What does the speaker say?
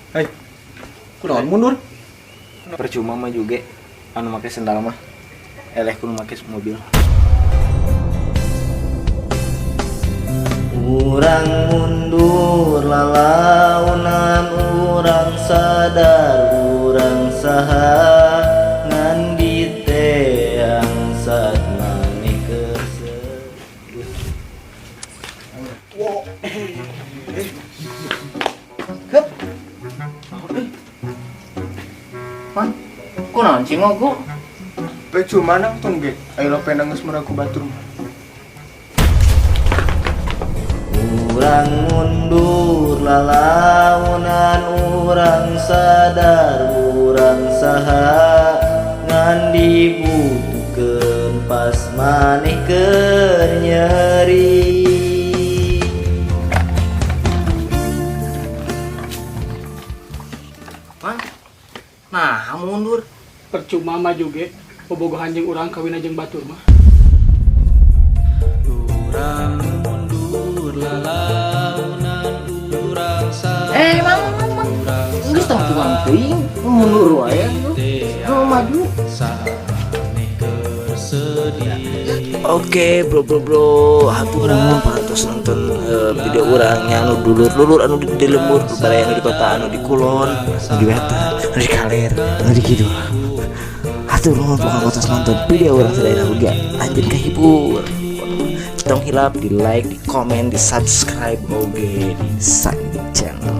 Hai. Kunaon mundur? Percuma mah juga anu make sendal mah. Eleh kudu make mobil. Urang mundur lalaunan urang sadar urang saha ngan diteang saat maneh kesel. Kep. Man, kunaon sih ngogo? Percuma nang tong ge. Aya penang geus meraku batur mah. Urang mundur lalaunan urang sadar urang saha ngan dibutuhkeun pas maneh keur nyeri. Man, nah mundur. Percuma mah juga bobogohan jeung urang kawin jeung batur mah. Urang mundur lalaunan urang sadar. Mang geus tong tuang teuing mundur wae nu maju. Oke bro, hatur nuhun pantos nonton video urangnya anu dulur-dulur anu di lembur baraya anu di kota anu di Kulon, anu di Wetan, anu di Kaler, anu di Kidul. Hatur nuhun pantos nonton video urang sadaya uga anjeun kahibur. Tong hilap di like, di komen, di subscribe oge di channel.